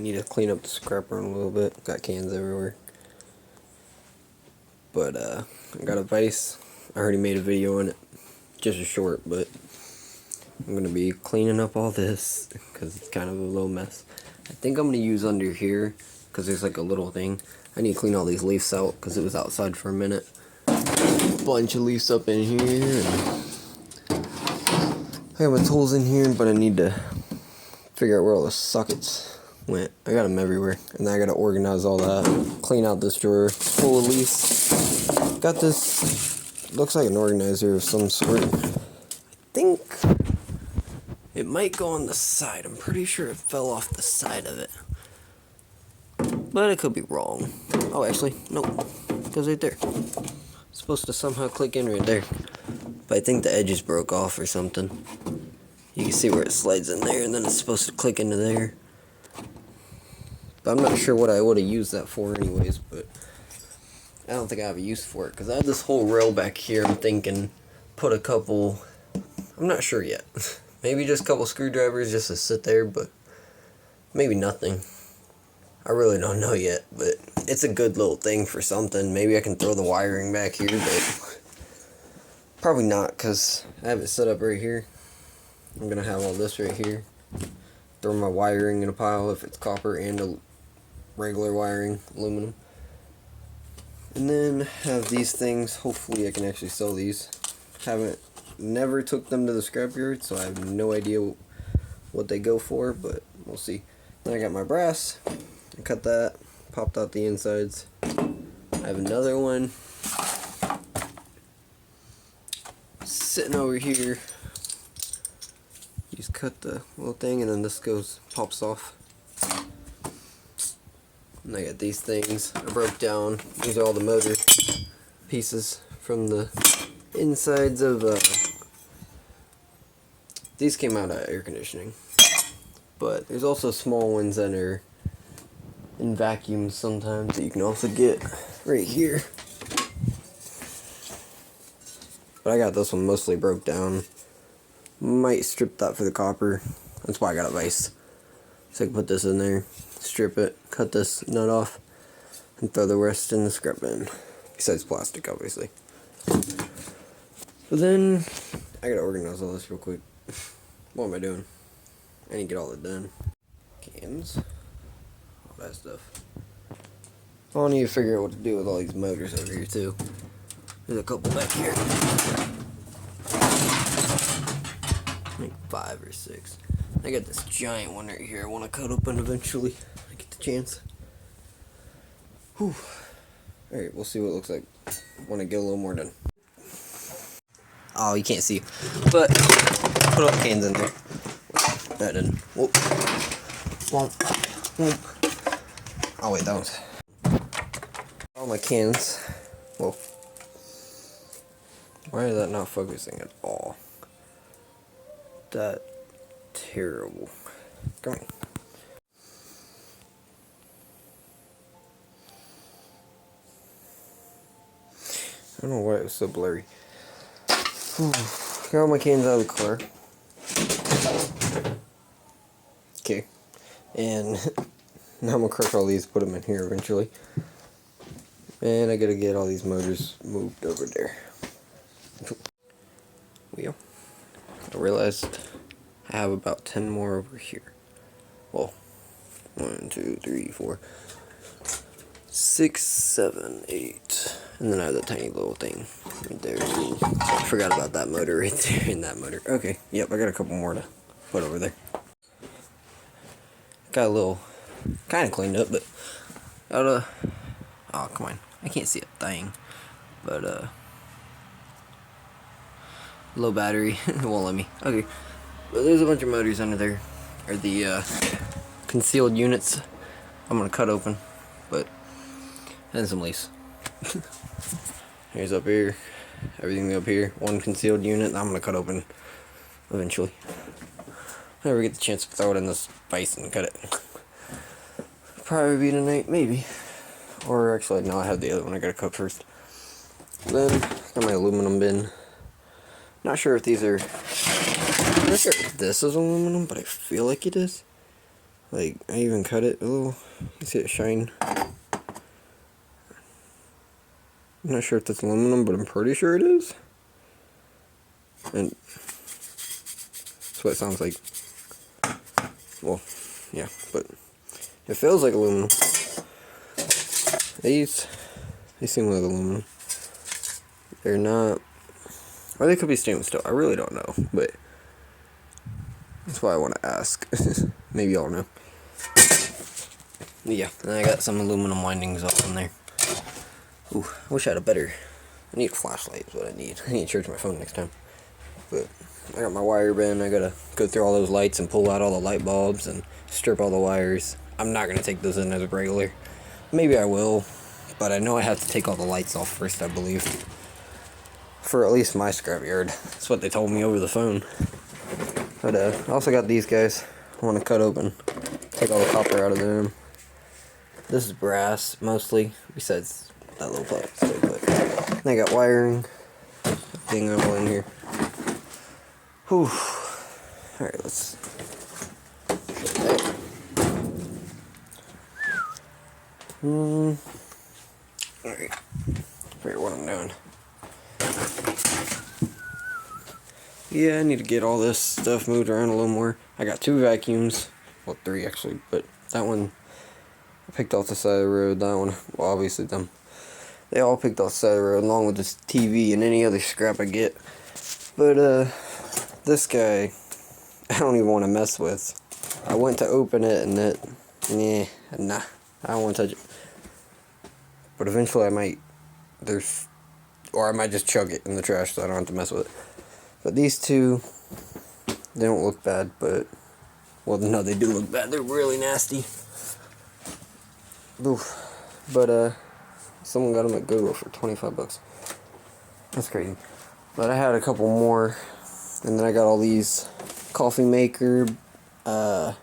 need to clean up the scrap room a little bit. Got cans everywhere. But I got a vise. I already made a video on it. Just a short, but I'm going to be cleaning up all this because it's kind of a little mess. I think I'm going to use under here because there's like a little thing. I need to clean all these leaves out because it was outside for a minute. Bunch of leaves up in here. And I got my tools in here, but I need to figure out where all the sockets went. I got them everywhere. And then I got to organize all that. Clean out this drawer full of leaves. Got this, looks like an organizer of some sort. I think it might go on the side. I'm pretty sure it fell off the side of it. But it could be wrong. Oh, actually, nope. It goes right there. It's supposed to somehow click in right there. But I think the edges broke off or something. You can see where it slides in there, and then it's supposed to click into there. But I'm not sure what I would have used that for anyways, but I don't think I have a use for it. Because I have this whole rail back here, I'm thinking put a couple, I'm not sure yet. Maybe just a couple screwdrivers just to sit there, but maybe nothing. I really don't know yet, but it's a good little thing for something. Maybe I can throw the wiring back here, but probably not because I have it set up right here. I'm going to have all this right here. Throw my wiring in a pile if it's copper and a regular wiring, aluminum. And then have these things. Hopefully I can actually sell these. Never took them to the scrapyard, so I have no idea what they go for, but we'll see. Then I got my brass. I cut that, popped out the insides. I have another one sitting over here. You just cut the little thing and then this pops off. And I got these things I broke down. These are all the motor pieces from the insides of these came out of air conditioning. But there's also small ones that are in vacuums sometimes that you can also get right here. But I got this one mostly broke down. Might strip that for the copper. That's why I got a vise. So I can put this in there, strip it, cut this nut off, and throw the rest in the scrap bin. Besides plastic, obviously. But then, I gotta organize all this real quick. What am I doing? I need to get all that done. Cans. All that stuff. I need to figure out what to do with all these motors over here too. There's a couple back here. Like 5 or 6. I got this giant one right here I want to cut open eventually. I get the chance. Whew. Alright, we'll see what it looks like when I get a little more done. Oh, you can't see. But, put all the cans in there. That didn't. Whoop. Whoop. Whoop. Oh wait, that was all my cans. Whoa. Why is that not focusing at all? That terrible. Come on. I don't know why it was so blurry. Got all my cans out of the car. Okay. And now I'm gonna crush all these, put them in here eventually. And I gotta get all these motors moved over there. Wheel. I realized I have about 10 more over here. Well, 1, 2, 3, 4, 6, 7, 8. And then I have that tiny little thing right there. I forgot about that motor right there and that motor. Okay, yep, I got a couple more to put over there. Got a little, kind of cleaned up, but oh, come on. I can't see a thing. But, low battery. It won't let me. Okay. But there's a bunch of motors under there. Or the, concealed units. I'm gonna cut open. But, and some leaves. Here's up here. Everything up here. One concealed unit. I'm gonna cut open eventually. Never get the chance to throw it in this vise and cut it. Probably be tonight, maybe. Or actually, no, I have the other one I gotta cook first. Then, got my aluminum bin. Not sure if these are... I'm not sure if this is aluminum, but I feel like it is. Like, I even cut it a little. You see it shine? I'm not sure if that's aluminum, but I'm pretty sure it is. And that's what it sounds like. Well, yeah, but it feels like aluminum. These seem like aluminum. They're not, or they could be stainless steel. I really don't know, but that's why I want to ask. Maybe y'all know. Yeah, and I got some aluminum windings up in there. Ooh, I wish I had a better. I need a flashlight is what I need. I need to charge my phone next time. But I got my wire bin. I gotta go through all those lights and pull out all the light bulbs and strip all the wires. I'm not gonna take those in as a regular. Maybe I will, but I know I have to take all the lights off first, I believe. For at least my scrapyard. That's what they told me over the phone. But I also got these guys. I want to cut open, take all the copper out of them. This is brass mostly, besides that little plastic. But I got wiring, thing all in here. Whew. Alright, let's show that. Alright. Figure what I'm doing. Yeah, I need to get all this stuff moved around a little more. I got 2 vacuums. Well, 3 actually, but that one I picked off the side of the road. That one, well, obviously them. They all picked off the side of the road along with this TV and any other scrap I get. But, this guy, I don't even want to mess with. I went to open it and nah, I don't want to touch it. But eventually I might, or I might just chug it in the trash so I don't have to mess with it. But these 2, they don't look bad, but, well, no, they do look bad. They're really nasty. Oof. But, someone got them at Goodwill for 25 bucks. That's crazy. But I had a couple more, and then I got all these coffee maker, a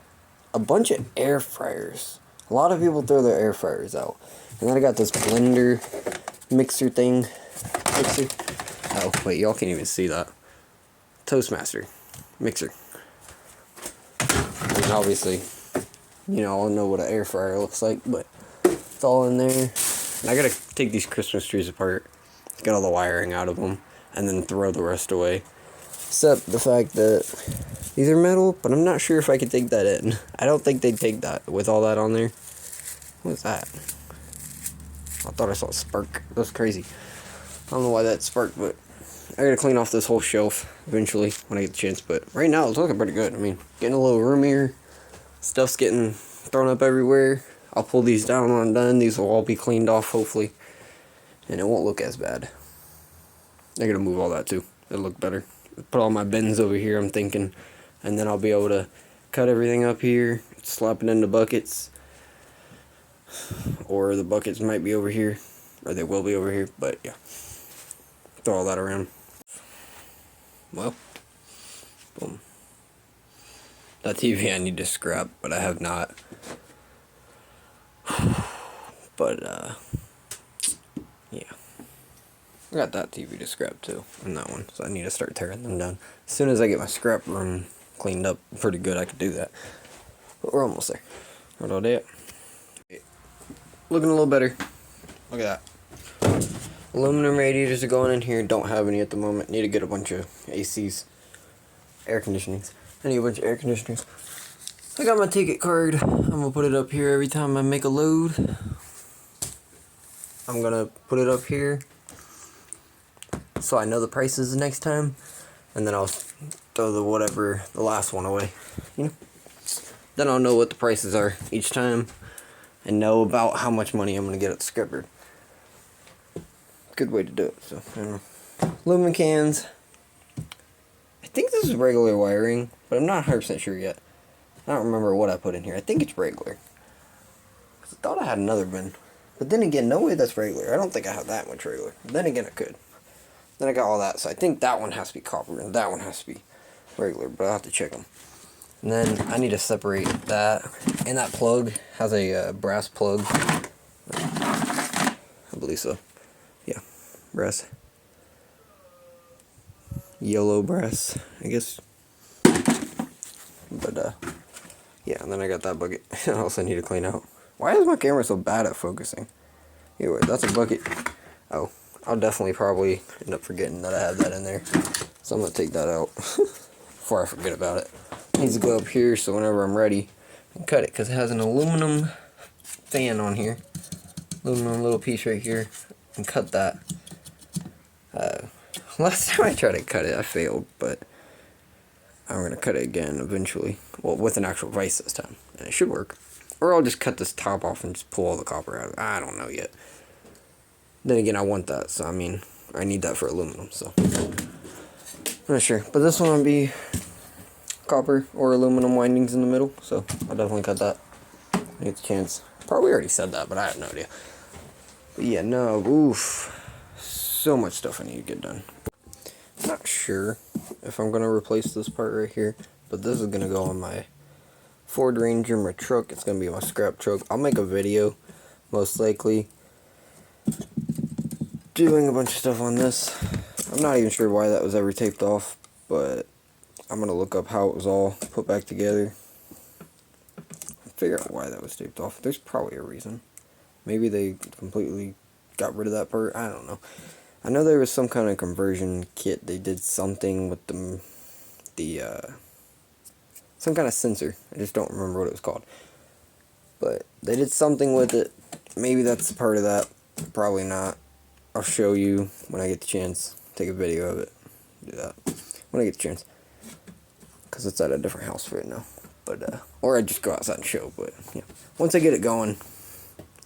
bunch of air fryers. A lot of people throw their air fryers out. And then I got this blender mixer thing. Oh, wait, y'all can't even see that. Toastmaster mixer. And obviously, you know, I'll know what an air fryer looks like, but it's all in there. And I gotta take these Christmas trees apart, get all the wiring out of them, and then throw the rest away. Except the fact that these are metal, but I'm not sure if I could take that in. I don't think they'd take that with all that on there. What is that? I thought I saw a spark. That's crazy. I don't know why that sparked, but I gotta clean off this whole shelf eventually when I get the chance. But right now it's looking pretty good. I mean, getting a little roomier. Stuff's getting thrown up everywhere. I'll pull these down when I'm done. These will all be cleaned off, hopefully. And it won't look as bad. I gotta move all that too. It'll look better. Put all my bins over here, I'm thinking. And then I'll be able to cut everything up here, slap it into buckets. Or the buckets might be over here. Or they will be over here, but yeah. Throw all that around. Well, boom. That TV I need to scrap, but I have not. But, yeah. I got that TV to scrap too, and that one, so I need to start tearing them down. As soon as I get my scrap room cleaned up pretty good, I could do that. But we're almost there. What all day? Looking a little better. Look at that. Aluminum radiators are going in here. Don't have any at the moment. Need to get a bunch of ACs. Air conditionings. I need a bunch of air conditioners. I got my ticket card. I'm gonna put it up here every time I make a load. I'm gonna put it up here so I know the prices the next time. And then I'll throw the last one away. You know? Then I'll know what the prices are each time. And know about how much money I'm gonna get at the scrapyard. Good way to do it. So, I don't know. Aluminum cans. I think this is regular wiring, but I'm not 100% sure yet. I don't remember what I put in here. I think it's regular. Cause I thought I had another bin. But then again, no way that's regular. I don't think I have that much regular. But then again, I could. Then I got all that. So I think that one has to be copper and that one has to be regular. But I'll have to check them. And then I need to separate that. And that plug has a brass plug. I believe so. Yeah, brass. Yellow brass, I guess. But Yeah, and then I got that bucket. I also need to clean out. Why is my camera so bad at focusing? Anyway, that's a bucket. Oh, I'll definitely probably end up forgetting that I have that in there. So I'm going to take that out before I forget about it. It needs to go up here so whenever I'm ready, I can cut it. Because it has an aluminum fan on here. Aluminum little piece right here. And cut that. Last time I tried to cut it, I failed. But I'm going to cut it again eventually. Well, with an actual vise this time. And it should work. Or I'll just cut this top off and just pull all the copper out of it. I don't know yet. Then again, I want that. So, I mean, I need that for aluminum. So, I'm not sure. But this one will be copper or aluminum windings in the middle. So, I'll definitely cut that. I get the chance. Probably already said that, but I have no idea. But yeah, no. Oof. So much stuff I need to get done. I'm not sure if I'm going to replace this part right here. But this is going to go on my Ford Ranger, my truck. It's going to be my scrap truck. I'll make a video, most likely, doing a bunch of stuff on this. I'm not even sure why that was ever taped off, but I'm going to look up how it was all put back together. Figure out why that was taped off. There's probably a reason. Maybe they completely got rid of that part. I don't know. I know there was some kind of conversion kit. They did something with some kind of sensor. I just don't remember what it was called. But they did something with it. Maybe that's part of that. Probably not. I'll show you when I get the chance. Take a video of it. Do that when I get the chance. Because it's at a different house right now. But, or I just go outside and show. But, yeah. Once I get it going,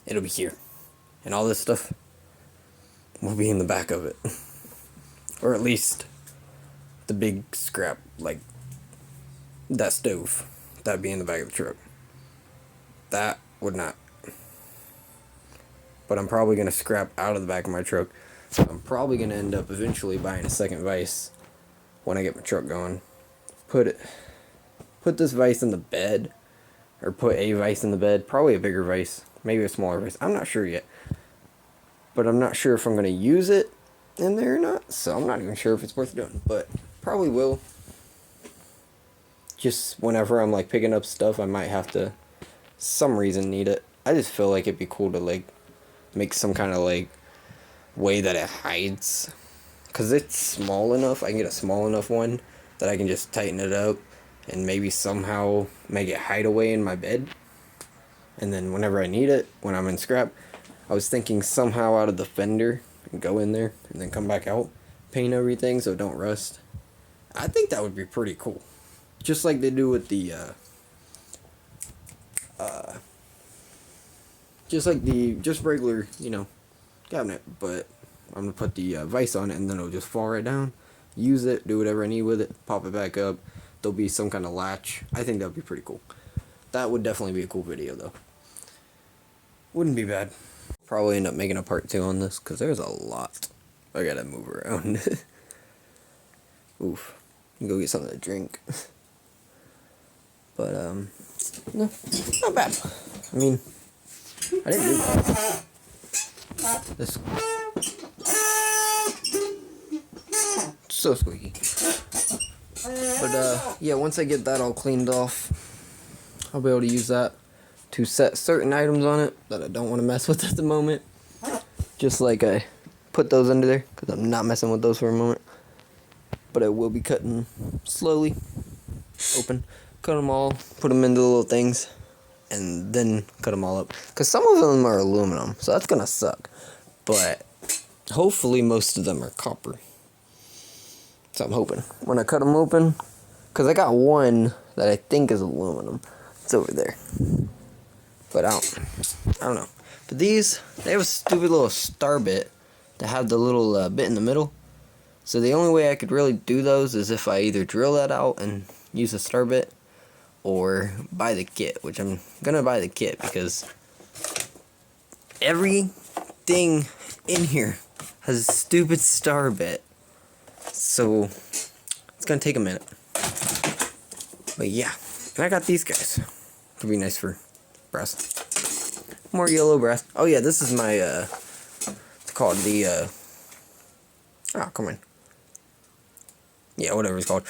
it'll be here. And all this stuff will be in the back of it. Or at least the big scrap, like that stove. That'd be in the back of the truck. That would not. But I'm probably going to scrap out of the back of my truck. So I'm probably going to end up eventually buying a second vise when I get my truck going. Put this vise in the bed. Or put a vise in the bed. Probably a bigger vise. Maybe a smaller vise. I'm not sure yet. But I'm not sure if I'm going to use it in there or not. So I'm not even sure if it's worth doing. But probably will. Just whenever I'm like picking up stuff, I might have to, some reason, need it. I just feel like it'd be cool to like make some kind of like way that it hides. Because it's small enough. I can get a small enough one that I can just tighten it up and maybe somehow make it hide away in my bed. And then whenever I need it, when I'm in scrap, I was thinking somehow out of the fender and go in there and then come back out, paint everything so it don't rust. I think that would be pretty cool. Just like they do with the just regular, cabinet, but I'm gonna put the vise on it and then it'll just fall right down. Use it, do whatever I need with it, pop it back up. There'll be some kind of latch. I think that would be pretty cool. That would definitely be a cool video though. Wouldn't be bad. Probably end up making a part 2 on this because there's a lot I gotta move around. Oof. Go get something to drink. But no, not bad. I mean, I didn't do bad. This so squeaky. But yeah, once I get that all cleaned off, I'll be able to use that to set certain items on it that I don't want to mess with at the moment. Just like I put those under there, because I'm not messing with those for a moment. But I will be cutting slowly, open, cut them all, put them into the little things, and then cut them all up. Because some of them are aluminum, so that's going to suck. But hopefully most of them are copper. So I'm hoping. When I cut them open, because I got one that I think is aluminum. It's over there. But I don't know. But these, they have a stupid little star bit to have the little bit in the middle. So the only way I could really do those is if I either drill that out and use a star bit, or buy the kit, which I'm gonna buy the kit because everything in here has a stupid star bit. So it's gonna take a minute. But yeah, and I got these guys. Could be nice for brass. More yellow brass. Oh yeah, this is my it's called the oh come on. Yeah, whatever it's called.